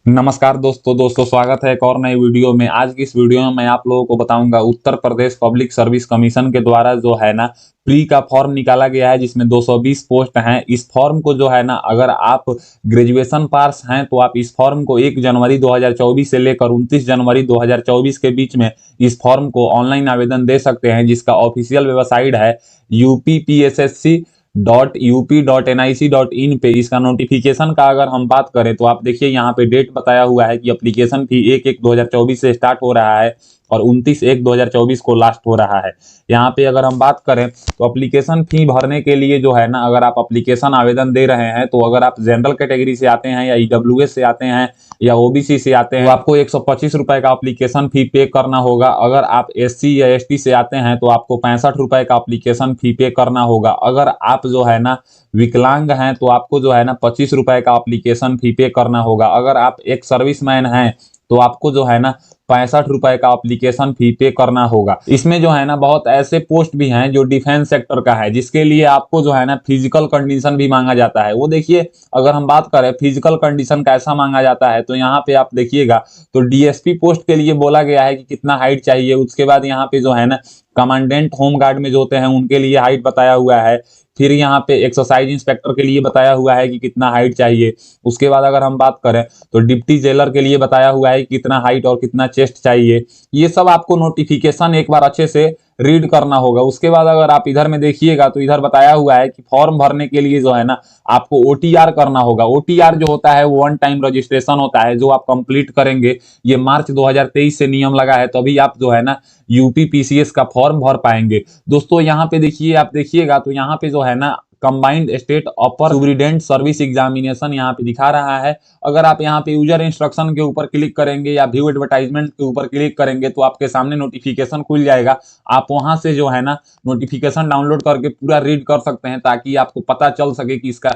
नमस्कार दोस्तों स्वागत है एक और नई वीडियो में। आज की इस वीडियो में मैं आप लोगों को बताऊंगा Uttar Pradesh public service commission के द्वारा जो है ना प्री का फॉर्म निकाला गया है, जिसमें 220 पोस्ट हैं। इस फॉर्म को जो है ना, अगर आप ग्रेजुएशन पास हैं तो आप इस फॉर्म को 1 जनवरी 2024 से लेकर 29 जनवरी 2024 के बीच में इस फॉर्म को ऑनलाइन आवेदन दे सकते हैं, जिसका ऑफिशियल वेबसाइट है UPPSSC.UP.NIC.in पे। इसका नोटिफिकेशन का अगर हम बात करें तो आप देखिए यहाँ पे डेट बताया हुआ है कि एप्लीकेशन फी 1/1/2024 से स्टार्ट हो रहा है और 29/1/2024 को लास्ट हो रहा है। यहाँ पे अगर हम बात करें तो एप्लीकेशन फी भरने के लिए जो है ना, अगर आप एप्लीकेशन आवेदन दे रहे हैं तो अगर आप जनरल कैटेगरी से आते हैं या EWS से आते हैं या OBC से आते हैं तो आपको 125 रुपए का एप्लीकेशन फी पे करना होगा। अगर आप SC या ST से आते हैं तो आपको 65 रुपए का एप्लीकेशन फी पे करना होगा। अगर आप जो है ना विकलांग हैं तो आपको जो है ना 25 रुपए का एप्लीकेशन फी पे करना होगा। अगर आप एक सर्विसमैन हैं तो आपको जो है ना 65 रुपए का एप्लीकेशन फी पे करना होगा। इसमें जो है ना बहुत ऐसे पोस्ट भी हैं जो डिफेंस सेक्टर का है, जिसके लिए आपको जो है ना फिजिकल कंडीशन भी मांगा जाता है। वो देखिए, अगर हम बात करें फिजिकल कंडीशन कैसा मांगा जाता है तो यहाँ पे आप देखिएगा तो DSP पोस्ट के लिए बोला गया है कि कितना हाइट चाहिए। उसके बाद यहाँ पे जो है ना कमांडेंट होम गार्ड में जो होते हैं उनके लिए हाइट बताया हुआ है। फिर यहाँ पे एक्सरसाइज इंस्पेक्टर के लिए बताया हुआ है कि कितना हाइट चाहिए। उसके बाद अगर हम बात करें तो डिप्टी जेलर के लिए बताया हुआ है कि कितना हाइट और कितना चेस्ट चाहिए। ये सब आपको नोटिफिकेशन एक बार अच्छे से रीड करना होगा। उसके बाद अगर आप इधर में देखिएगा तो इधर बताया हुआ है कि फॉर्म भरने के लिए जो है ना आपको OTR करना होगा। OTR जो होता है वो 1 टाइम रजिस्ट्रेशन होता है, जो आप कंप्लीट करेंगे। ये मार्च 2023 से नियम लगा है, तभी आप जो है ना UPPCS का फॉर्म भर पाएंगे। दोस्तों यहाँ पे देखिए, आप देखिएगा तो यहाँ पे जो है ना कंबाइंड स्टेट अपर सुपरिटेंडेंट सर्विस एग्जामिनेशन यहाँ पे दिखा रहा है। अगर आप यहाँ पे यूजर इंस्ट्रक्शन के ऊपर क्लिक करेंगे या व्यू एडवर्टाइजमेंट के ऊपर क्लिक करेंगे तो आपके सामने नोटिफिकेशन खुल जाएगा। आप वहां से जो है ना नोटिफिकेशन डाउनलोड करके पूरा रीड कर सकते हैं, ताकि आपको पता चल सके कि इसका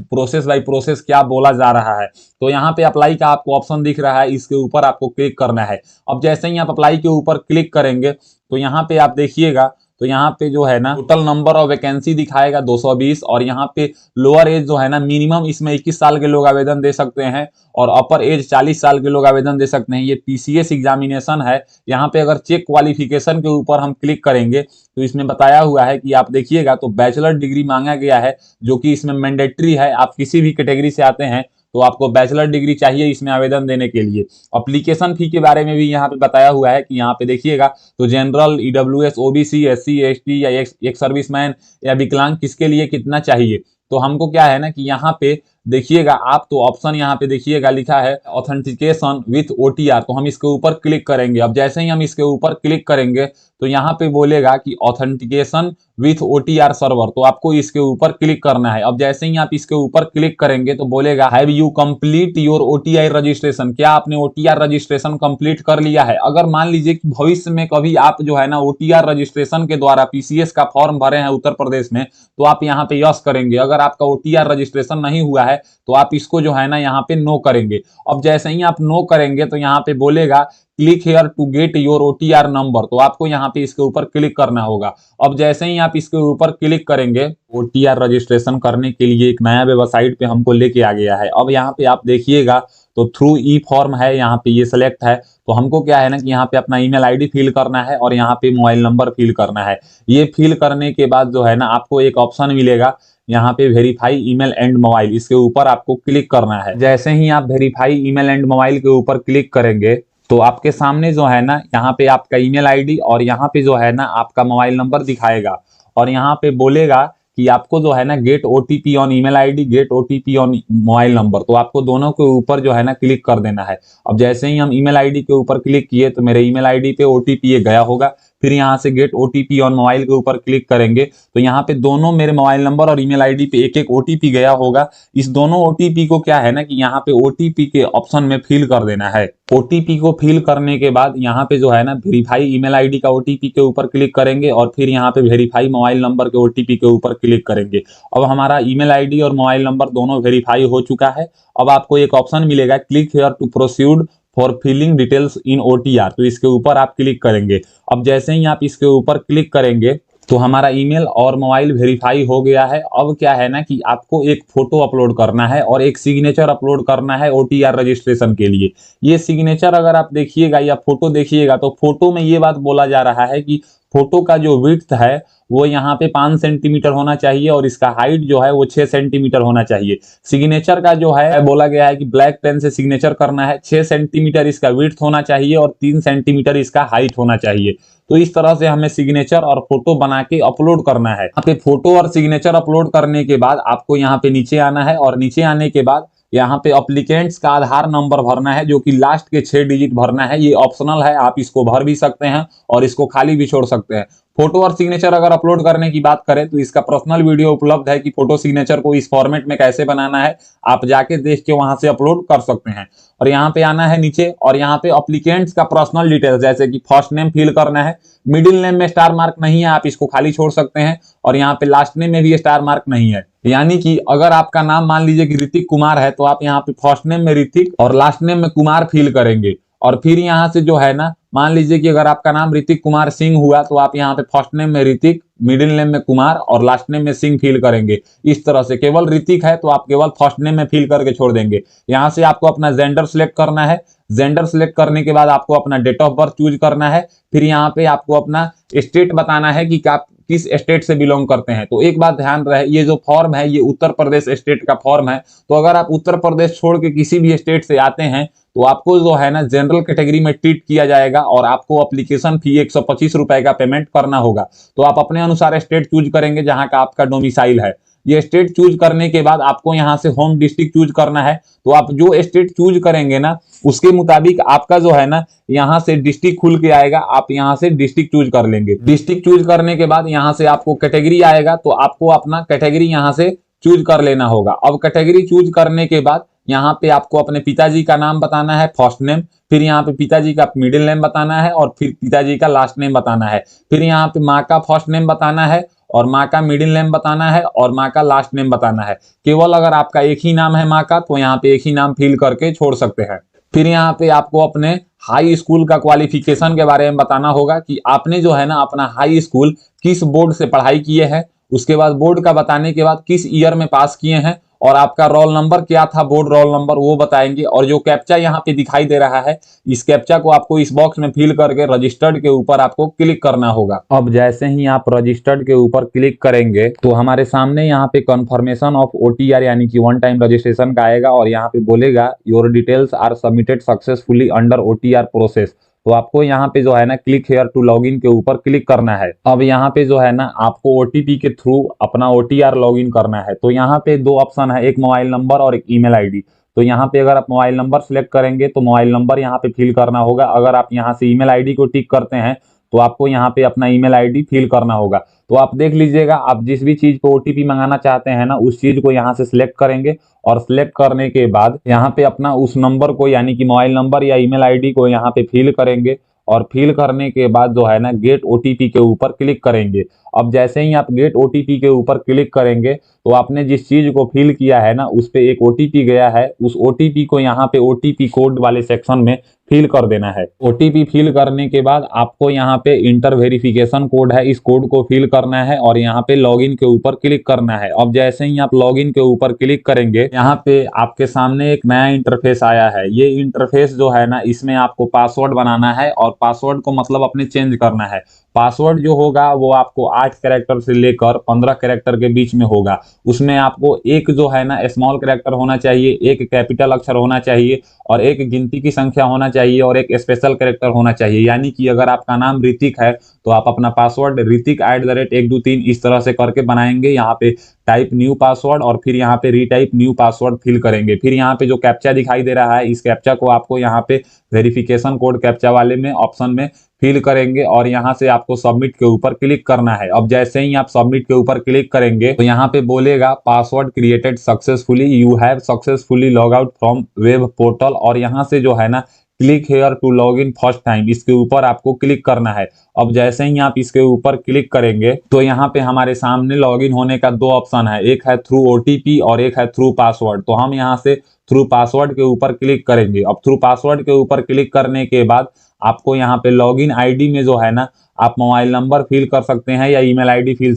प्रोसेस बाय प्रोसेस क्या बोला जा रहा है। तो यहाँ पे अप्लाई का आपको ऑप्शन दिख रहा है, इसके ऊपर आपको क्लिक करना है। अब जैसे ही आप अप्लाई के ऊपर क्लिक करेंगे तो यहाँ पे आप देखिएगा तो यहाँ पे जो है ना टोटल नंबर ऑफ वैकेंसी दिखाएगा 220, और यहाँ पे लोअर एज जो है ना मिनिमम इसमें 21 साल के लोग आवेदन दे सकते हैं और अपर एज 40 साल के लोग आवेदन दे सकते हैं। ये PCS एग्जामिनेशन है। यहाँ पे अगर चेक क्वालिफिकेशन के ऊपर हम क्लिक करेंगे तो इसमें बताया हुआ है कि आप देखिएगा तो बैचलर डिग्री मांगा गया है, जो कि इसमें मैंडेटरी है। आप किसी भी कैटेगरी से आते हैं तो आपको बैचलर डिग्री चाहिए इसमें आवेदन देने के लिए। एप्लीकेशन फी के बारे में भी यहाँ पे बताया हुआ है कि यहाँ पे देखिएगा तो general, EWS, OBC, SC, ST या एक सर्विसमैन या विकलांग किसके लिए कितना चाहिए। तो हमको क्या है ना कि यहाँ पे देखिएगा आप तो ऑप्शन यहाँ पे देखिएगा लिखा है ऑथेंटिकेशन विथ OTR, तो हम इसके ऊपर क्लिक करेंगे। अब जैसे ही हम इसके ऊपर क्लिक करेंगे तो यहाँ पे बोलेगा कि ऑथेंटिकेशन विथ OTR सर्वर, तो आपको इसके ऊपर क्लिक करना है। अब जैसे ही आप इसके ऊपर क्लिक करेंगे तो बोलेगा have you complete your OTR registration, क्या आपने OTR रजिस्ट्रेशन कंप्लीट कर लिया है। अगर मान लीजिए कि भविष्य में कभी आप जो है ना OTR रजिस्ट्रेशन के द्वारा PCS का फॉर्म भरे हैं उत्तर प्रदेश में, तो आप यहाँ पे यस करेंगे। अगर आपका OTR रजिस्ट्रेशन नहीं हुआ है तो आप इसको जो है ना यहाँ पे नो करेंगे। अब जैसे ही आप नो करेंगे तो यहाँ पे बोलेगा click here to get your OTR number, तो आपको यहाँ पे इसके ऊपर क्लिक करना होगा। अब जैसे ही आप इसके ऊपर क्लिक करेंगे OTR रजिस्ट्रेशन करने के लिए एक नया वेबसाइट पे हमको लेके आ गया है। अब यहाँ पे आप देखिएगा तो थ्रू ई फॉर्म है, यहाँ पे ये सिलेक्ट है। तो हमको क्या है ना कि यहाँ पे अपना ईमेल ID फिल करना है और यहाँ पे मोबाइल नंबर फिल करना है। ये फिल करने के बाद जो है ना आपको एक ऑप्शन मिलेगा यहाँ पे वेरीफाई ईमेल एंड मोबाइल, इसके ऊपर आपको क्लिक करना है। जैसे ही आप वेरीफाई ईमेल एंड मोबाइल के ऊपर क्लिक करेंगे तो आपके सामने जो है ना यहाँ पे आपका ईमेल ID और यहाँ पे जो है ना आपका मोबाइल नंबर दिखाएगा, और यहाँ पे बोलेगा कि आपको जो है ना get OTP on email ID, get OTP on mobile number, तो आपको दोनों के ऊपर जो है ना क्लिक कर देना है। अब जैसे ही हम ईमेल ID के ऊपर क्लिक किए तो मेरे ईमेल ID पे OTP ये गया होगा। फिर यहाँ से गेट OTP ऑन मोबाइल के ऊपर क्लिक करेंगे तो यहाँ पे दोनों मेरे मोबाइल नंबर और ईमेल ID पे एक एक OTP गया होगा। इस दोनों OTP को क्या है ना कि यहाँ पे OTP के ऑप्शन में फिल कर देना है। OTP को फिल करने के बाद यहाँ पे जो है ना वेरीफाई ईमेल ID का OTP के ऊपर क्लिक करेंगे और फिर यहाँ पे वेरीफाई मोबाइल नंबर के OTP के ऊपर क्लिक करेंगे। अब हमारा ईमेल ID और मोबाइल नंबर दोनों वेरीफाई हो चुका है। अब आपको एक ऑप्शन मिलेगा click here to proceed for filling details in OTR, तो इसके ऊपर आप क्लिक करेंगे। अब जैसे ही आप इसके ऊपर क्लिक करेंगे तो हमारा ईमेल और मोबाइल वेरीफाई हो गया है। अब क्या है ना कि आपको एक फोटो अपलोड करना है और एक सिग्नेचर अपलोड करना है OTR रजिस्ट्रेशन के लिए। ये सिग्नेचर अगर आप देखिएगा या फोटो देखिएगा तो फोटो में ये बात बोला जा रहा है कि फोटो का जो विड्थ है वो यहाँ पे 5 सेंटीमीटर होना चाहिए और इसका हाइट जो है वो 6 सेंटीमीटर होना चाहिए। सिग्नेचर का जो है बोला गया है कि ब्लैक पेन से सिग्नेचर करना है, 6 सेंटीमीटर इसका विड्थ होना चाहिए और 3 सेंटीमीटर इसका हाइट होना चाहिए। तो इस तरह से हमें सिग्नेचर और फोटो बना के अपलोड करना है। यहाँ पे फोटो और सिग्नेचर अपलोड करने के बाद आपको यहाँ पे नीचे आना है और नीचे आने के बाद यहाँ पे अप्लीकेंट्स का आधार नंबर भरना है जो कि लास्ट के 6 डिजिट भरना है। ये ऑप्शनल है, आप इसको भर भी सकते हैं और इसको खाली भी छोड़ सकते हैं। फोटो और सिग्नेचर अगर अपलोड करने की बात करें तो इसका पर्सनल वीडियो उपलब्ध है कि फोटो सिग्नेचर को इस फॉर्मेट में कैसे बनाना है, आप जाके देख के वहां से अपलोड कर सकते हैं। और यहाँ पे आना है नीचे और यहाँ पे अप्लीकेंट्स का पर्सनल डिटेल्स जैसे कि फर्स्ट नेम फिल करना है, मिडिल नेम में स्टार मार्क नहीं है, आप इसको खाली छोड़ सकते हैं और यहाँ पे लास्ट नेम में भी स्टार मार्क नहीं है। यानी कि अगर आपका नाम मान लीजिए कि ऋतिक कुमार है तो आप यहाँ पे फर्स्ट नेम में ऋतिक और लास्ट नेम में कुमार फिल करेंगे। और फिर यहाँ से जो है ना मान लीजिए कि अगर आपका नाम ऋतिक कुमार सिंह हुआ तो आप यहाँ पे फर्स्ट नेम में ऋतिक, मिडिल नेम में कुमार और लास्ट नेम में सिंह फिल करेंगे। इस तरह से केवल ऋतिक है तो आप केवल फर्स्ट नेम में फिल करके छोड़ देंगे। यहाँ से आपको अपना जेंडर सिलेक्ट करना है। जेंडर सिलेक्ट करने के बाद आपको अपना डेट ऑफ बर्थ चूज करना है। फिर यहाँ पे आपको अपना स्टेट बताना है कि आप किस स्टेट से बिलोंग करते हैं। तो एक बात ध्यान रहे, ये जो फॉर्म है ये उत्तर प्रदेश स्टेट का फॉर्म है। तो अगर आप उत्तर प्रदेश छोड़ के किसी भी स्टेट से आते हैं तो आपको जो है ना जनरल कैटेगरी में ट्रीट किया जाएगा और आपको एप्लीकेशन फी 125 रुपए का पेमेंट करना होगा। तो आप अपने अनुसार स्टेट चूज करेंगे जहां का आपका डोमिसाइल है। ये स्टेट चूज करने के बाद आपको यहाँ से होम डिस्ट्रिक्ट चूज करना है। तो आप जो स्टेट चूज करेंगे ना उसके मुताबिक आपका जो है ना यहाँ से डिस्ट्रिक्ट खुल के आएगा, आप यहाँ से डिस्ट्रिक्ट चूज कर लेंगे। डिस्ट्रिक्ट चूज करने के बाद यहाँ से आपको कैटेगरी आएगा तो आपको अपना कैटेगरी यहाँ से चूज कर लेना होगा। अब कैटेगरी चूज करने के बाद यहाँ पे आपको अपने पिताजी का नाम बताना है फर्स्ट नेम, फिर यहाँ पे पिताजी का मिडिल नेम बताना है और फिर पिताजी का लास्ट नेम बताना है। फिर यहाँ पे माँ का फर्स्ट नेम बताना है और माँ का मिडिल नेम बताना है और माँ का लास्ट नेम बताना है। केवल अगर आपका एक ही नाम है माँ का तो यहाँ पे एक ही नाम फिल करके छोड़ सकते हैं। फिर यहाँ पे आपको अपने हाई स्कूल का क्वालिफिकेशन के बारे में बताना होगा कि आपने जो है ना अपना हाई स्कूल किस बोर्ड से पढ़ाई किए हैं। उसके बाद बोर्ड का बताने के बाद किस ईयर में पास किए हैं और आपका रोल नंबर क्या था, बोर्ड रोल नंबर वो बताएंगे। और जो कैप्चा यहाँ पे दिखाई दे रहा है इस कैप्चा को आपको इस बॉक्स में फिल करके रजिस्टर्ड के ऊपर आपको क्लिक करना होगा। अब जैसे ही आप रजिस्टर्ड के ऊपर क्लिक करेंगे तो हमारे सामने यहाँ पे कंफर्मेशन ऑफ OTR यानी कि वन टाइम रजिस्ट्रेशन का आएगा और यहाँ पे बोलेगा your details are submitted successfully under OTR process. तो आपको यहाँ पे जो है ना क्लिक हेयर टू लॉगिन के ऊपर क्लिक करना है। अब यहाँ पे जो है ना आपको OTP के थ्रू अपना OTR लॉगिन करना है। तो यहाँ पे दो ऑप्शन है, एक मोबाइल नंबर और एक ईमेल आईडी। तो यहाँ पे अगर आप मोबाइल नंबर सिलेक्ट करेंगे तो मोबाइल नंबर यहाँ पे फिल करना होगा। अगर आप यहाँ से ईमेल आईडी को टिक करते हैं तो आपको यहाँ पे अपना ईमेल आईडी फिल करना होगा। तो आप देख लीजिएगा, आप जिस भी चीज को OTP मंगाना चाहते हैं ना उस चीज को यहाँ से सिलेक्ट करेंगे और सिलेक्ट करने के बाद यहाँ पे अपना उस नंबर को यानी कि मोबाइल नंबर या ईमेल आईडी को यहाँ पे फिल करेंगे और फिल करने के बाद जो है ना गेट OTP के ऊपर क्लिक करेंगे। अब जैसे ही आप गेट OTP के ऊपर क्लिक करेंगे तो आपने जिस चीज को फिल किया है ना उस पे एक OTP गया है, उस OTP को यहाँ पे OTP कोड वाले सेक्शन में फिल कर देना है। OTP फिल करने के बाद आपको यहाँ पे इंटर वेरिफिकेशन कोड है, इस कोड को फिल करना है और यहाँ पे लॉगिन के ऊपर क्लिक करना है। अब जैसे ही आप लॉगिन के ऊपर क्लिक करेंगे यहाँ पे आपके सामने एक नया इंटरफेस आया है। ये इंटरफेस जो है ना इसमें आपको पासवर्ड बनाना है और पासवर्ड को मतलब अपने चेंज करना है। पासवर्ड जो होगा वो आपको 8 कैरेक्टर से लेकर 15 कैरेक्टर के बीच में होगा। उसमें आपको एक जो है ना स्मॉल कैरेक्टर होना चाहिए, एक कैपिटल अक्षर होना चाहिए और एक गिनती की संख्या होना चाहिए और एक स्पेशल कैरेक्टर होना चाहिए। यानी कि अगर आपका नाम ऋतिक है तो आप अपना पासवर्ड ऋतिक @123 इस तरह से करके बनाएंगे। यहाँ पे टाइप न्यू पासवर्ड और फिर यहाँ पे रीटाइप न्यू पासवर्ड फिल करेंगे। फिर यहाँ पे जो कैप्चा दिखाई दे रहा है इस कैप्चा को आपको यहाँ पे वेरिफिकेशन कोड कैप्चा वाले में ऑप्शन में फिल करेंगे और यहाँ से आपको सबमिट के ऊपर क्लिक करना है। अब जैसे ही आप सबमिट के ऊपर क्लिक करेंगे तो यहाँ पे बोलेगा password created successfully, you have successfully log out from web portal और यहाँ से जो है ना click here to log in first time इसके ऊपर आपको क्लिक करना है। अब जैसे ही आप इसके ऊपर क्लिक करेंगे तो यहाँ पे हमारे सामने लॉगिन होने का दो ऑप्शन है, एक है थ्रू OTP और एक है थ्रू पासवर्ड। तो हम यहाँ से थ्रू पासवर्ड के ऊपर क्लिक करेंगे। अब थ्रू पासवर्ड के ऊपर क्लिक करने के बाद आपको यहाँ पे लॉगिन आईडी में जो है ना आप मोबाइल नंबर फिल कर सकते हैं या ईमेल आईडी फिल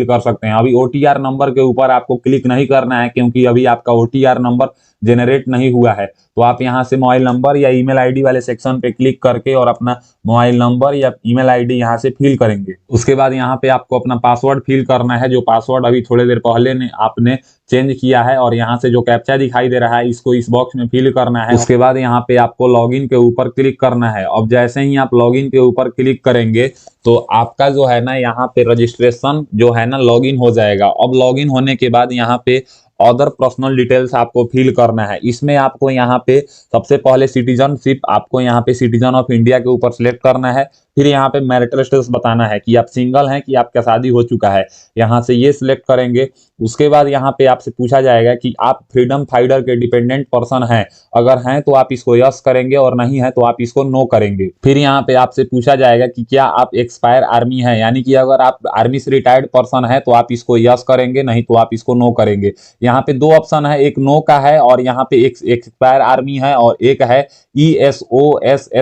कर सकते हैं। अभी ओटीआर नंबर के ऊपर आपको क्लिक नहीं करना है, क्योंकि अभी आपका ओटीआर नंबर जनरेट नहीं हुआ है। तो आप यहाँ से मोबाइल नंबर या ईमेल आईडी वाले सेक्शन पे क्लिक करके और अपना मोबाइल नंबर या ईमेल आईडी यहाँ से फिल करेंगे। उसके बाद यहाँ पे आपको अपना पासवर्ड फिल करना है, जो पासवर्ड अभी थोड़ी देर पहले आपने चेंज किया है, और यहाँ से जो कैप्चा दिखाई दे रहा है इसको इस बॉक्स में फिल करना है। उसके बाद यहाँ पे आपको लॉगिन के ऊपर क्लिक करना है। अब जैसे ही आप लॉगिन के ऊपर क्लिक करेंगे तो आपका जो है ना यहाँ पे रजिस्ट्रेशन जो है ना लॉगिन हो जाएगा। अब लॉगिन होने के बाद यहाँ पे अदर पर्सनल डिटेल्स आपको फिल करना है। इसमें आपको यहाँ पे सबसे पहले सिटीजनशिप, आपको यहाँ पे सिटीजन ऑफ इंडिया के ऊपर सिलेक्ट करना है। फिर यहाँ पे मैरिटल स्टेटस बताना है कि आप सिंगल हैं कि आपका शादी हो चुका है, यहाँ से ये सिलेक्ट करेंगे। उसके बाद यहाँ पे आपसे पूछा जाएगा कि आप फ्रीडम फाइटर के डिपेंडेंट पर्सन हैं, अगर हैं तो आप इसको यस करेंगे और नहीं है तो आप इसको नो करेंगे। फिर यहाँ पे आपसे पूछा जाएगा कि क्या आप एक्सपायर आर्मी हैं, यानी कि अगर आप आर्मी से रिटायर्ड पर्सन है तो आप इसको यस करेंगे, नहीं तो आप इसको नो करेंगे। यहाँ पे दो ऑप्शन है, एक नो का है और यहाँ पे एक एक्सपायर आर्मी है, और एक है ESOSSCOCO।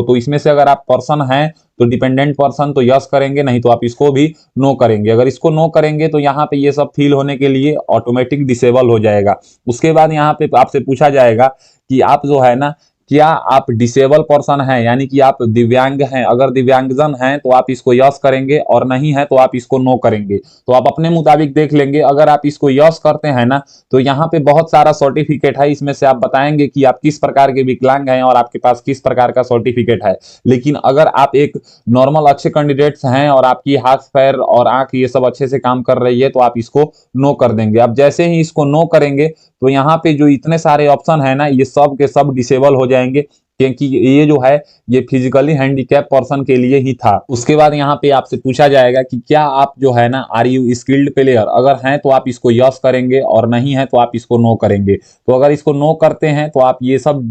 तो इसमें से अगर आप पर्सन हैं तो डिपेंडेंट पर्सन तो यस करेंगे, नहीं तो आप इसको भी नो करेंगे। अगर इसको नो करेंगे तो यहाँ पे ये सब फिल होने के लिए ऑटोमेटिक डिसेबल हो जाएगा। उसके बाद यहाँ पे आपसे पूछा जाएगा कि आप जो है ना क्या आप डिसेबल पर्सन हैं, यानी कि आप दिव्यांग हैं। अगर दिव्यांगजन हैं तो आप इसको यस करेंगे, और नहीं है तो आप इसको नो करेंगे। तो आप अपने मुताबिक देख लेंगे। अगर आप इसको यस करते हैं ना तो यहाँ पे बहुत सारा सर्टिफिकेट है, इसमें से आप बताएंगे कि आप किस प्रकार के विकलांग हैं और आपके पास किस प्रकार का सर्टिफिकेट है। लेकिन अगर आप एक नॉर्मल अच्छे कैंडिडेट्स हैं और आपकी हाथ पैर और आंख ये सब अच्छे से काम कर रही है तो आप इसको नो कर देंगे। अब जैसे ही इसको नो करेंगे तो यहाँ पे जो इतने सारे ऑप्शन है ना ये सब के सब डिसेबल हो जाएंगे, क्योंकि ये जो है ये फिजिकली हैंडीकैप पर्सन के लिए ही था। उसके बाद यहाँ पे आपसे पूछा जाएगा कि क्या आप जो है ना आर यू स्किल्ड प्लेयर, अगर हैं तो आप इसको यस करेंगे और नहीं है तो आप इसको नो करेंगे। तो अगर इसको नो करते हैं तो आप ये सब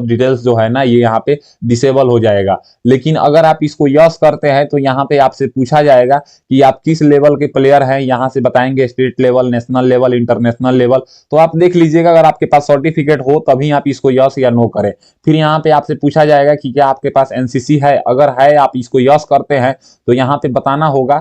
डिटेल्स जो है ना ये यहाँ पे डिसेबल हो जाएगा। लेकिन अगर आप इसको यस करते हैं तो यहाँ पे आपसे पूछा जाएगा कि आप किस लेवल के प्लेयर हैं, यहाँ से बताएंगे state level, national level, international level. तो आप देख लीजिएगा, अगर आपके पास सर्टिफिकेट हो तभी आप इसको यस या नो करें। फिर यहाँ पे आपसे पूछा जाएगा कि क्या आपके पास एनसीसी है, अगर है आप इसको यस करते हैं तो यहाँ पे बताना होगा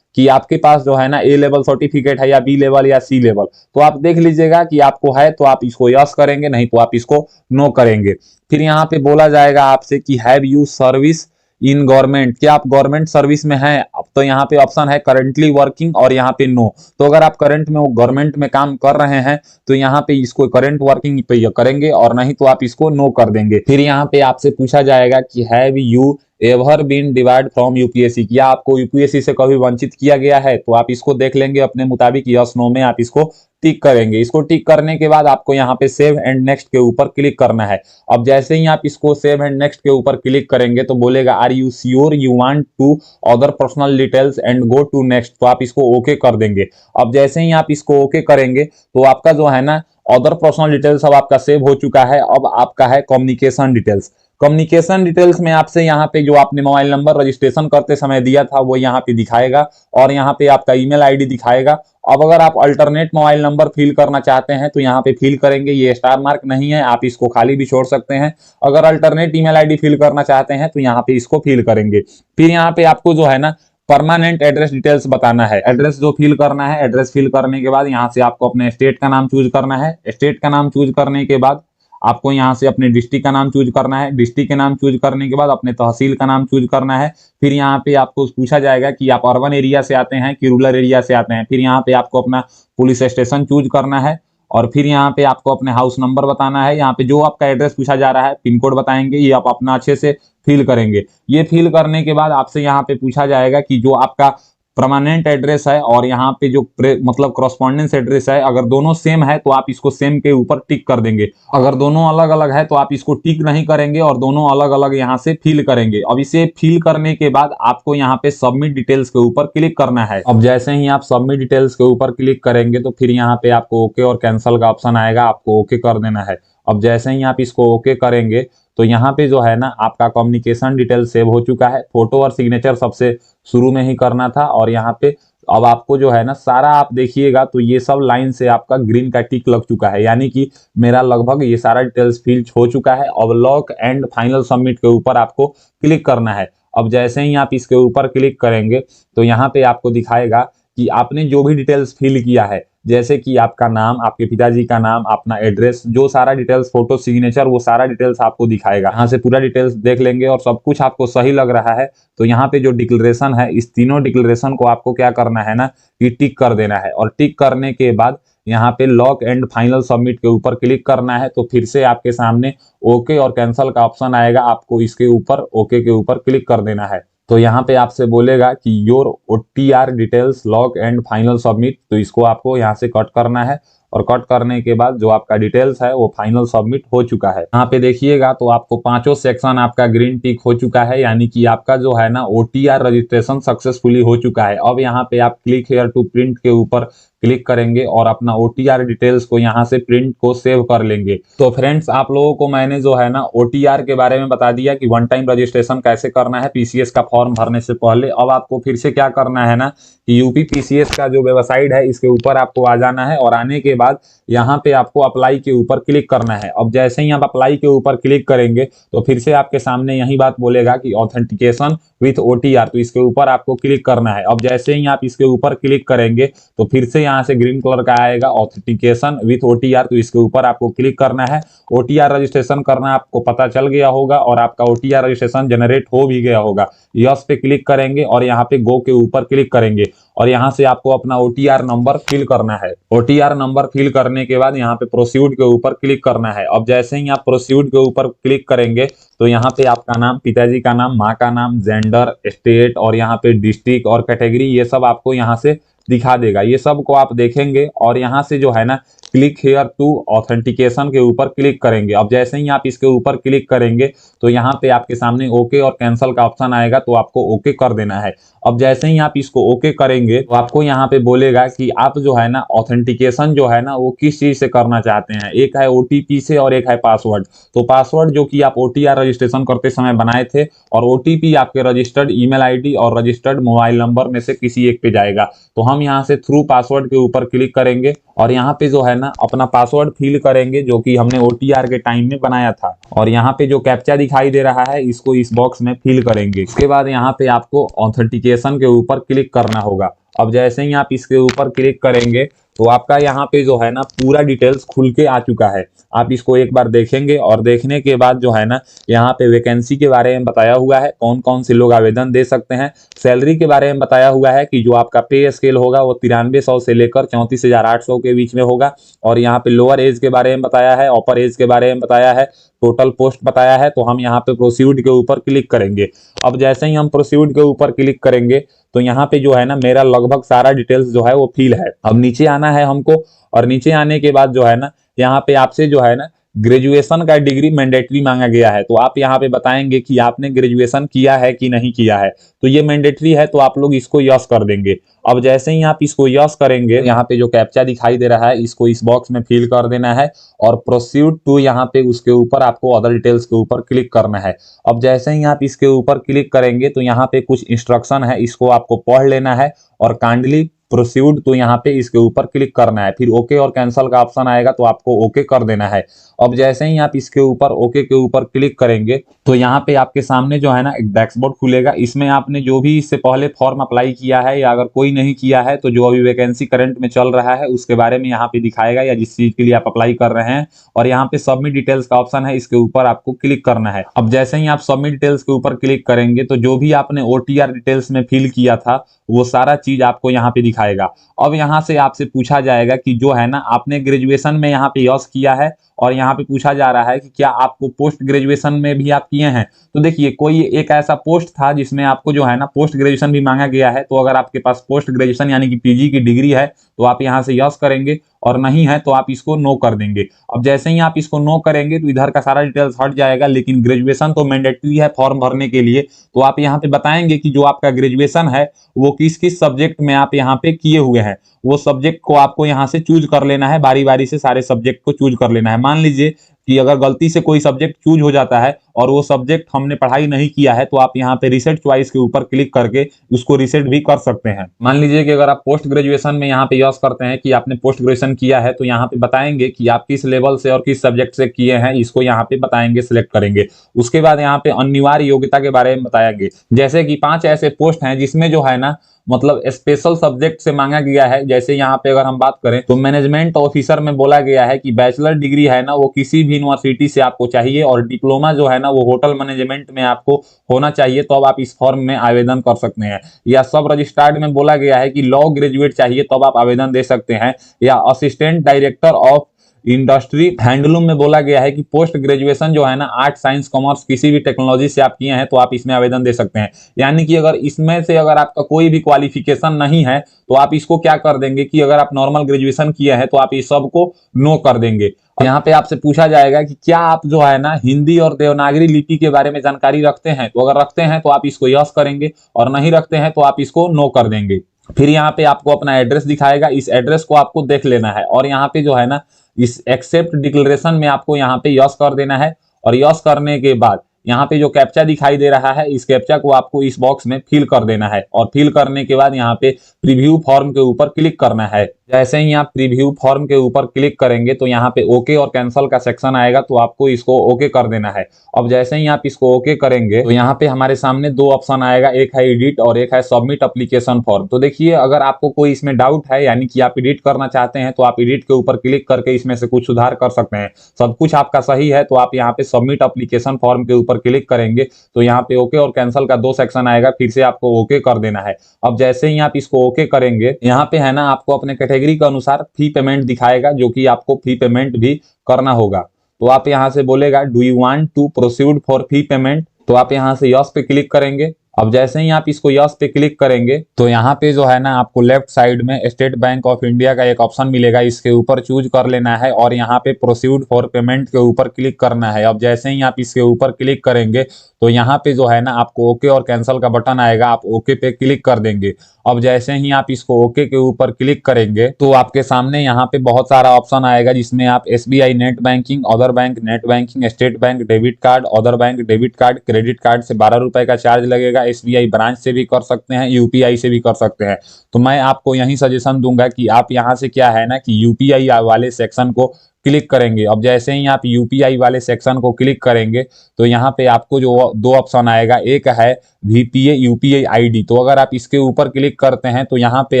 कि आपके पास जो है ना ए लेवल सर्टिफिकेट है या बी लेवल या सी लेवल। तो आप देख लीजिएगा कि आपको है तो आप इसको यस करेंगे, नहीं तो आप इसको नो करेंगे। फिर यहाँ पे बोला जाएगा आपसे कि have you service in government, क्या आप गवर्नमेंट सर्विस में हैं। अब तो यहाँ पे ऑप्शन है करंटली वर्किंग और यहाँ पे नो। तो अगर आप करंट में गवर्नमेंट में काम कर रहे हैं तो यहाँ पे इसको करंट वर्किंग पे करेंगे, और नहीं तो आप इसको नो कर देंगे। फिर यहाँ पे आपसे पूछा जाएगा कि have you ever been divide from UPSC, क्या आपको यूपीएससी से कभी वंचित किया गया है। तो आप इसको देख लेंगे अपने मुताबिक, यस नो में आप इसको टिक करेंगे। इसको टिक करने के बाद आपको यहाँ पे सेव एंड नेक्स्ट के ऊपर क्लिक करना है। अब जैसे ही आप इसको सेव एंड नेक्स्ट के ऊपर क्लिक करेंगे तो बोलेगा are you sure you want to other personal details and go to next, तो आप इसको ओके कर देंगे। अब जैसे ही आप इसको ओके करेंगे तो आपका जो है ना अदर पर्सनल डिटेल्स अब आपका सेव हो चुका है। अब आपका है कम्युनिकेशन डिटेल्स। कम्युनिकेशन डिटेल्स में आपसे यहाँ पे जो आपने मोबाइल नंबर रजिस्ट्रेशन करते समय दिया था वो यहाँ पे दिखाएगा, और यहाँ पे आपका ईमेल आईडी दिखाएगा। अब अगर आप अल्टरनेट मोबाइल नंबर फिल करना चाहते हैं तो यहाँ पे फिल करेंगे, ये स्टार मार्क नहीं है, आप इसको खाली भी छोड़ सकते हैं। अगर अल्टरनेट ईमेल आईडी फिल करना चाहते हैं तो यहाँ पे इसको फिल करेंगे। फिर यहाँ पे आपको जो है ना परमानेंट एड्रेस डिटेल्स बताना है। एड्रेस जो फिल करना है, एड्रेस फिल करने के बाद यहाँ से आपको अपने स्टेट का नाम चूज करना है। स्टेट का नाम चूज करने के बाद आपको यहाँ से अपने डिस्ट्रिक्ट का नाम चूज करना है। डिस्ट्रिक्ट के नाम चूज करने के बाद अपने तहसील का नाम चूज करना है। फिर यहाँ पे आपको पूछा जाएगा कि आप अर्बन एरिया से आते हैं कि रूरल एरिया से आते हैं। फिर यहाँ पे आपको अपना पुलिस स्टेशन चूज करना है, और फिर यहाँ पे आपको अपने हाउस नंबर बताना है। यहाँ पे जो आपका एड्रेस पूछा जा रहा है, पिन कोड बताएंगे, ये आप अपना अच्छे से फिल करेंगे। ये फिल करने के बाद आपसे यहाँ पे पूछा जाएगा कि जो आपका परमानेंट एड्रेस है और यहाँ पे जो मतलब कॉरस्पॉन्डेंस एड्रेस है, अगर दोनों सेम है तो आप इसको सेम के ऊपर टिक कर देंगे। अगर दोनों अलग अलग है तो आप इसको टिक नहीं करेंगे और दोनों अलग अलग यहाँ से फिल करेंगे। अब इसे फिल करने के बाद आपको यहाँ पे सबमिट डिटेल्स के ऊपर क्लिक करना है। अब जैसे ही आप सबमिट डिटेल्स के ऊपर क्लिक करेंगे तो फिर यहाँ पे आपको ओके और कैंसिल का ऑप्शन आएगा, आपको ओके कर देना है। अब जैसे ही आप इसको ओके करेंगे तो यहाँ पे जो है ना आपका कम्युनिकेशन डिटेल सेव हो चुका है। फोटो और सिग्नेचर सबसे शुरू में ही करना था, और यहाँ पे अब आपको जो है ना सारा आप देखिएगा तो ये सब लाइन से आपका ग्रीन का टिक लग चुका है, यानी कि मेरा लगभग ये सारा डिटेल्स फिल हो चुका है। अब लॉक एंड फाइनल सबमिट के ऊपर आपको क्लिक करना है। अब जैसे ही आप इसके ऊपर क्लिक करेंगे तो यहाँ पे आपको दिखाएगा कि आपने जो भी डिटेल्स फिल किया है, जैसे कि आपका नाम, आपके पिताजी का नाम, अपना एड्रेस, जो सारा डिटेल्स, फोटो, सिग्नेचर, वो सारा डिटेल्स आपको दिखाएगा। यहाँ से पूरा डिटेल्स देख लेंगे और सब कुछ आपको सही लग रहा है तो यहाँ पे जो डिक्लेरेशन है, इस तीनों डिक्लेरेशन को आपको क्या करना है ना कि टिक कर देना है। और टिक करने के बाद यहाँ पे लॉक एंड फाइनल सबमिट के ऊपर क्लिक करना है। तो फिर से आपके सामने ओके और कैंसल का ऑप्शन आएगा, आपको इसके ऊपर ओके के ऊपर क्लिक कर देना है। तो यहाँ पे आपसे बोलेगा कि your OTR details lock and final submit, तो इसको आपको यहाँ से कट करना है। और कट करने के बाद जो आपका डिटेल्स है वो फाइनल सबमिट हो चुका है। यहाँ पे देखिएगा तो आपको पांचों सेक्शन आपका ग्रीन टिक हो चुका है, यानी कि आपका जो है ना OTR रजिस्ट्रेशन सक्सेसफुली हो चुका है। अब यहाँ पे आप क्लिक हेयर टू प्रिंट के ऊपर क्लिक करेंगे और अपना OTR डिटेल्स को यहाँ से प्रिंट को सेव कर लेंगे। तो फ्रेंड्स, आप लोगों को मैंने जो है ना OTR के बारे में बता दिया कि वन टाइम रजिस्ट्रेशन कैसे करना है PCS का फॉर्म भरने से पहले। अब आपको फिर से क्या करना है ना कि यूपी PCS का जो वेबसाइट है इसके ऊपर आपको आ जाना है और आने के बाद यहाँ पे आपको अप्लाई के ऊपर क्लिक करना है। अब जैसे ही आप अप्लाई के ऊपर क्लिक करेंगे तो फिर से आपके सामने यही बात बोलेगा कि ऑथेंटिकेशन विथ OTR, तो इसके ऊपर आपको क्लिक करना है। अब जैसे ही आप इसके ऊपर क्लिक करेंगे तो फिर से यहाँ से ग्रीन कलर का आएगा ऑथेंटिकेशन विथ OTR, तो इसके ऊपर आपको क्लिक करना है। OTR रजिस्ट्रेशन करना आपको पता चल गया होगा और आपका OTR रजिस्ट्रेशन जनरेट हो भी गया होगा। यस पे क्लिक करेंगे और यहाँ पे गो के ऊपर क्लिक करेंगे और यहाँ से आपको अपना OTR नंबर फिल करना है। OTR नंबर फिल करने के बाद यहाँ पे प्रोसीड के ऊपर क्लिक करना है। अब जैसे ही आप प्रोसीड के ऊपर क्लिक करेंगे तो यहाँ पे आपका नाम, पिताजी का नाम, माँ का नाम, जेंडर, स्टेट और यहाँ पे डिस्ट्रिक्ट और कैटेगरी, ये सब आपको यहाँ से दिखा देगा। ये सब को आप देखेंगे और यहाँ से जो है ना क्लिक हेयर टू ऑथेंटिकेशन के ऊपर क्लिक करेंगे। अब जैसे ही आप इसके ऊपर क्लिक करेंगे तो यहाँ पे आपके सामने ओके और कैंसल का ऑप्शन आएगा, तो आपको ओके कर देना है। अब जैसे ही आप इसको ओके करेंगे तो आपको यहाँ पे बोलेगा कि आप जो है ना ऑथेंटिकेशन जो है ना वो किस चीज से करना चाहते हैं। एक है OTP से और एक है पासवर्ड। तो पासवर्ड जो कि आप OTR रजिस्ट्रेशन करते समय बनाए थे और OTP आपके रजिस्टर्ड ईमेल ID और रजिस्टर्ड मोबाइल नंबर में से किसी एक पे जाएगा। तो हम यहाँ से थ्रू पासवर्ड के ऊपर क्लिक करेंगे और यहाँ पे जो है ना अपना पासवर्ड फिल करेंगे जो कि हमने OTR के टाइम में बनाया था। और यहाँ पे जो कैप्चा दिखाई दे रहा है इसको इस बॉक्स में फिल करेंगे। इसके बाद यहाँ पे आपको ऑथेंटिकेशन के ऊपर क्लिक करना होगा। अब जैसे ही आप इसके ऊपर क्लिक करेंगे तो आपका यहाँ पे जो है ना पूरा डिटेल्स खुल के आ चुका है। आप इसको एक बार देखेंगे और देखने के बाद जो है ना यहाँ पे वैकेंसी के बारे में बताया हुआ है, कौन कौन से लोग आवेदन दे सकते हैं। सैलरी के बारे में बताया हुआ है कि जो आपका पे स्केल होगा वो 9300 से लेकर 34,800 के बीच में होगा। और यहाँ पे लोअर एज के बारे में बताया है, अपर एज के बारे में बताया है, टोटल पोस्ट बताया है। तो हम यहाँ पे प्रोसीड के ऊपर क्लिक करेंगे। अब जैसे ही हम प्रोसीड के ऊपर क्लिक करेंगे तो यहाँ पे जो है ना मेरा लगभग सारा डिटेल्स जो है वो फिल है। अब नीचे आना है हमको और नीचे आने के बाद जो है ना यहाँ पे आपसे जो है ना ग्रेजुएशन का डिग्री मैंडेटरी मांगा गया है। तो आप यहाँ पे बताएंगे कि आपने ग्रेजुएशन किया है कि नहीं किया है। तो ये मैंडेटरी है तो आप लोग इसको यस कर देंगे। अब जैसे ही आप इसको यस करेंगे यहाँ पे जो कैप्चा दिखाई दे रहा है इसको इस बॉक्स में फिल कर देना है और प्रोसीड टू यहाँ पे उसके ऊपर आपको अदर डिटेल्स के ऊपर क्लिक करना है। अब जैसे ही आप इसके ऊपर क्लिक करेंगे तो यहाँ पे कुछ इंस्ट्रक्शन है, इसको आपको पढ़ लेना है और काइंडली प्रोसीड तो यहाँ पे इसके ऊपर क्लिक करना है। फिर ओके और कैंसल का ऑप्शन आएगा तो आपको ओके कर देना है। अब जैसे ही आप इसके ऊपर ओके के ऊपर क्लिक करेंगे तो यहाँ पे आपके सामने जो है ना एक डैशबोर्ड खुलेगा। इसमें आपने जो भी इससे पहले फॉर्म अप्लाई किया है या अगर कोई नहीं किया है तो जो अभी वैकेंसी करंट में चल रहा है उसके बारे में यहाँ पे दिखाएगा या जिस चीज के लिए आप अप्लाई कर रहे हैं। और यहाँ पे सबमिट डिटेल्स का ऑप्शन है, इसके ऊपर आपको क्लिक करना है। अब जैसे ही आप सबमिट डिटेल्स के ऊपर क्लिक करेंगे तो जो भी आपने OTR डिटेल्स में फिल किया था वो सारा चीज आपको यहाँ पे दिखाएगा। अब यहाँ से आपसे पूछा जाएगा कि जो है ना आपने ग्रेजुएशन में यहाँ पे यस किया है और यहाँ पे पूछा जा रहा है कि क्या आपको पोस्ट ग्रेजुएशन में भी आप किए हैं। तो देखिए कोई एक ऐसा पोस्ट था जिसमें आपको जो है ना पोस्ट ग्रेजुएशन भी मांगा गया है। तो अगर आपके पास पोस्ट ग्रेजुएशन यानी कि PG की डिग्री है तो आप यहाँ से यस करेंगे और नहीं है तो आप इसको नो कर देंगे। अब जैसे ही आप इसको नो करेंगे तो इधर का सारा डिटेल्स हट जाएगा, लेकिन ग्रेजुएशन तो मैंडेटरी है फॉर्म भरने के लिए। तो आप यहाँ पे बताएंगे कि जो आपका ग्रेजुएशन है वो किस किस सब्जेक्ट में आप यहाँ पे किए हुए हैं। वो सब्जेक्ट को आपको यहाँ से चूज कर लेना है, बारी बारी से सारे सब्जेक्ट को चूज कर लेना है। मान लीजिए कि अगर गलती से कोई सब्जेक्ट चूज हो जाता है और वो सब्जेक्ट हमने पढ़ाई नहीं किया है तो आप यहाँ पे रीसेट चॉइस के ऊपर क्लिक करके उसको रीसेट भी कर सकते हैं। मान लीजिए कि अगर आप पोस्ट ग्रेजुएशन में यहाँ पे यस करते हैं कि आपने पोस्ट ग्रेजुएशन किया है, तो यहाँ पे बताएंगे कि आप किस लेवल से और किस सब्जेक्ट से किए हैं, इसको यहाँ पे बताएंगे, सिलेक्ट करेंगे। उसके बाद यहाँ पे अनिवार्य योग्यता के बारे में बताएंगे, जैसे कि 5 ऐसे पोस्ट हैं जिसमें जो है ना मतलब स्पेशल सब्जेक्ट से मांगा गया है। जैसे यहाँ पे अगर हम बात करें तो मैनेजमेंट ऑफिसर में बोला गया है कि बैचलर डिग्री है ना वो किसी भी यूनिवर्सिटी से आपको चाहिए, और डिप्लोमा जो है ना वो होटल मैनेजमेंट में आपको होना चाहिए, तो अब आप इस फॉर्म में आवेदन कर सकते हैं। या सब रजिस्ट्रार्ड में बोला गया है कि लॉ ग्रेजुएट चाहिए, तो अब आप आवेदन दे सकते हैं। या assistant director of industry handloom में बोला गया है कि पोस्ट ग्रेजुएशन जो है ना आर्ट साइंस कॉमर्स किसी भी टेक्नोलॉजी से आप किए हैं तो आप इसमें आवेदन दे सकते हैं। यानी कि अगर इसमें से अगर आपका कोई भी क्वालिफिकेशन नहीं है तो आप इसको क्या कर देंगे कि अगर आप नॉर्मल ग्रेजुएशन किए हैं तो आप इस सब को नो कर देंगे। यहाँ पे आपसे पूछा जाएगा कि क्या आप जो है ना हिंदी और देवनागरी लिपि के बारे में जानकारी रखते हैं, तो अगर रखते हैं तो आप इसको यस करेंगे, और नहीं रखते हैं तो आप इसको नो कर देंगे। फिर यहाँ पे आपको अपना एड्रेस दिखाएगा, इस एड्रेस को आपको देख लेना है, और यहाँ पे जो है ना इस एक्सेप्ट डिक्लेरेशन में आपको यहाँ पे यस कर देना है। और यस करने के बाद यहाँ पे जो कैप्चा दिखाई दे रहा है, इस कैप्चा को आपको इस बॉक्स में फिल कर देना है, और फिल करने के बाद यहाँ पे प्रीव्यू फॉर्म के ऊपर क्लिक करना है। जैसे ही आप प्रीव्यू फॉर्म के ऊपर क्लिक करेंगे तो यहाँ पे ओके और कैंसिल का सेक्शन आएगा, तो आपको इसको ओके कर देना है। अब जैसे ही आप इसको ओके करेंगे तो यहाँ पे हमारे सामने 2 ऑप्शन आएगा, एक है एडिट और एक है सबमिट एप्लीकेशन फॉर्म। तो देखिए, अगर आपको कोई इसमें डाउट है, यानी कि आप एडिट करना चाहते हैं, तो आप एडिट के ऊपर क्लिक करके इसमें से कुछ सुधार कर सकते हैं। सब कुछ आपका सही है तो आप यहाँ पे सबमिट एप्लीकेशन फॉर्म के ऊपर क्लिक करेंगे तो यहाँ पे ओके और कैंसिल का 2 सेक्शन आएगा, फिर से आपको ओके कर देना है। अब जैसे ही आप इसको ओके करेंगे, यहाँ पे है ना आपको अपने कैटेगरी के अनुसार फी पेमेंट दिखाएगा, जो कि आपको फी पेमेंट भी करना होगा। तो आप यहाँ से बोलेगा do you want to proceed for fee payment, तो आप यहाँ से यस पे क्लिक करेंगे। अब जैसे ही आप इसको यस पे क्लिक करेंगे तो यहाँ पे जो है ना आपको लेफ्ट साइड में स्टेट बैंक ऑफ इंडिया का एक ऑप्शन मिलेगा, इसके ऊपर चूज कर लेना है और यहाँ पे प्रोसीड फॉर पेमेंट के ऊपर क्लिक करना है। अब जैसे ही आप इसके ऊपर क्लिक करेंगे तो यहाँ पे जो है ना आपको ओके और कैंसिल का बटन आएगा, आप ओके पे क्लिक कर देंगे। अब जैसे ही आप इसको ओके के ऊपर क्लिक करेंगे तो आपके सामने यहाँ पे बहुत सारा ऑप्शन आएगा, जिसमें आप SBI net banking, other bank net banking, state bank debit card, other bank debit card, credit card से 12 रुपए का चार्ज लगेगा, एसबीआई ब्रांच से भी कर सकते हैं, यूपीआई से भी कर सकते हैं। तो मैं आपको यही सजेशन दूंगा कि आप यहाँ से क्या है ना कि यूपीआई वाले सेक्शन को क्लिक करेंगे। अब जैसे ही आप यूपीआई वाले सेक्शन को क्लिक करेंगे तो यहाँ पे आपको जो 2 ऑप्शन आएगा, एक है वीपीए यूपीआई आईडी। तो अगर आप इसके ऊपर क्लिक करते हैं तो यहाँ पे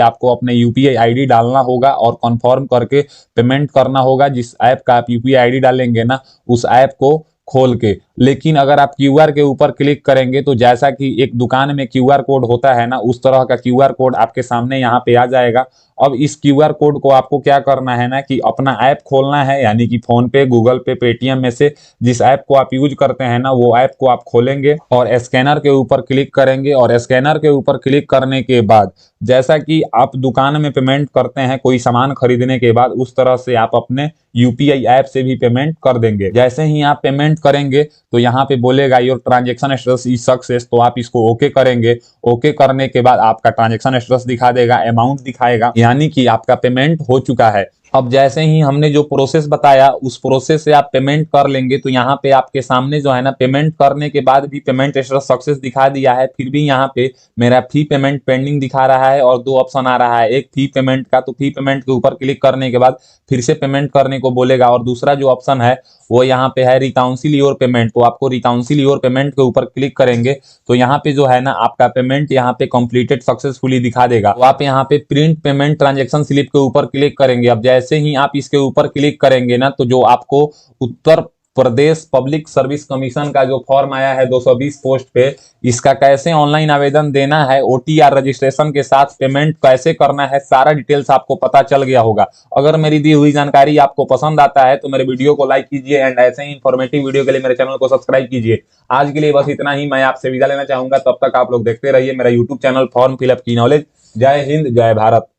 आपको अपने यूपीआई आईडी डालना होगा और कंफर्म करके पेमेंट करना होगा। जिस ऐप का आप यूपीआई आईडी डालेंगे ना, उस ऐप को खोल के। लेकिन अगर आप क्यूआर के ऊपर क्लिक करेंगे तो जैसा कि एक दुकान में क्यूआर कोड होता है ना, उस तरह का क्यूआर कोड आपके सामने यहाँ पे आ जाएगा। अब इस क्यूआर कोड को आपको क्या करना है ना कि अपना ऐप खोलना है, यानी कि फोन पे, गूगल पे, पेटीएम में से जिस ऐप को आप यूज करते हैं ना, वो ऐप को आप खोलेंगे और स्कैनर के ऊपर क्लिक करेंगे। और स्कैनर के ऊपर क्लिक करने के बाद जैसा कि आप दुकान में पेमेंट करते हैं कोई सामान खरीदने के बाद, उस तरह से आप अपने यूपीआई ऐप से भी पेमेंट कर देंगे। जैसे ही आप पेमेंट करेंगे तो यहाँ पे बोलेगा your transaction status is success, तो आप इसको ओके करेंगे। ओके करने के बाद आपका ट्रांजेक्शन स्टेटस दिखा देगा, अमाउंट दिखाएगा, यानी कि आपका पेमेंट हो चुका है। अब जैसे ही हमने जो प्रोसेस बताया उस प्रोसेस से आप पेमेंट कर लेंगे तो यहाँ पे आपके सामने जो है ना पेमेंट करने के बाद भी पेमेंट स्टेटस सक्सेस दिखा दिया है, फिर भी यहाँ पे मेरा फी पेमेंट पेंडिंग दिखा रहा है और 2 ऑप्शन आ रहा है, एक फी पेमेंट का, तो फी पेमेंट के ऊपर क्लिक करने के बाद फिर से पेमेंट करने को बोलेगा। और दूसरा जो ऑप्शन है वो यहाँ पे है रिकाउंसिल योर पेमेंट, तो आपको रिकाउंसिल योर पेमेंट के ऊपर क्लिक करेंगे तो यहाँ पे जो है ना आपका पेमेंट यहाँ पे कंप्लीटेड सक्सेसफुली दिखा देगा। तो आप यहाँ पे प्रिंट पेमेंट ट्रांजेक्शन स्लिप के ऊपर क्लिक करेंगे। अब जैसे ही आप इसके ऊपर क्लिक करेंगे ना तो जो आपको Uttar Pradesh public service commission का जो फॉर्म आया है 220 पोस्ट पे, इसका कैसे ऑनलाइन आवेदन देना है, ओटीआर रजिस्ट्रेशन के साथ पेमेंट कैसे करना है, सारा डिटेल्स आपको पता चल गया होगा। अगर मेरी दी हुई जानकारी आपको पसंद आता है तो मेरे वीडियो को लाइक कीजिए एंड ऐसे ही इंफॉर्मेटिव वीडियो के लिए मेरे चैनल को सब्सक्राइब कीजिए। आज के लिए बस इतना ही, मैं आपसे विदा लेना चाहूंगा। तब तक आप लोग देखते रहिए मेरा यूट्यूब चैनल फॉर्म फिलअप की नॉलेज। जय हिंद, जय भारत।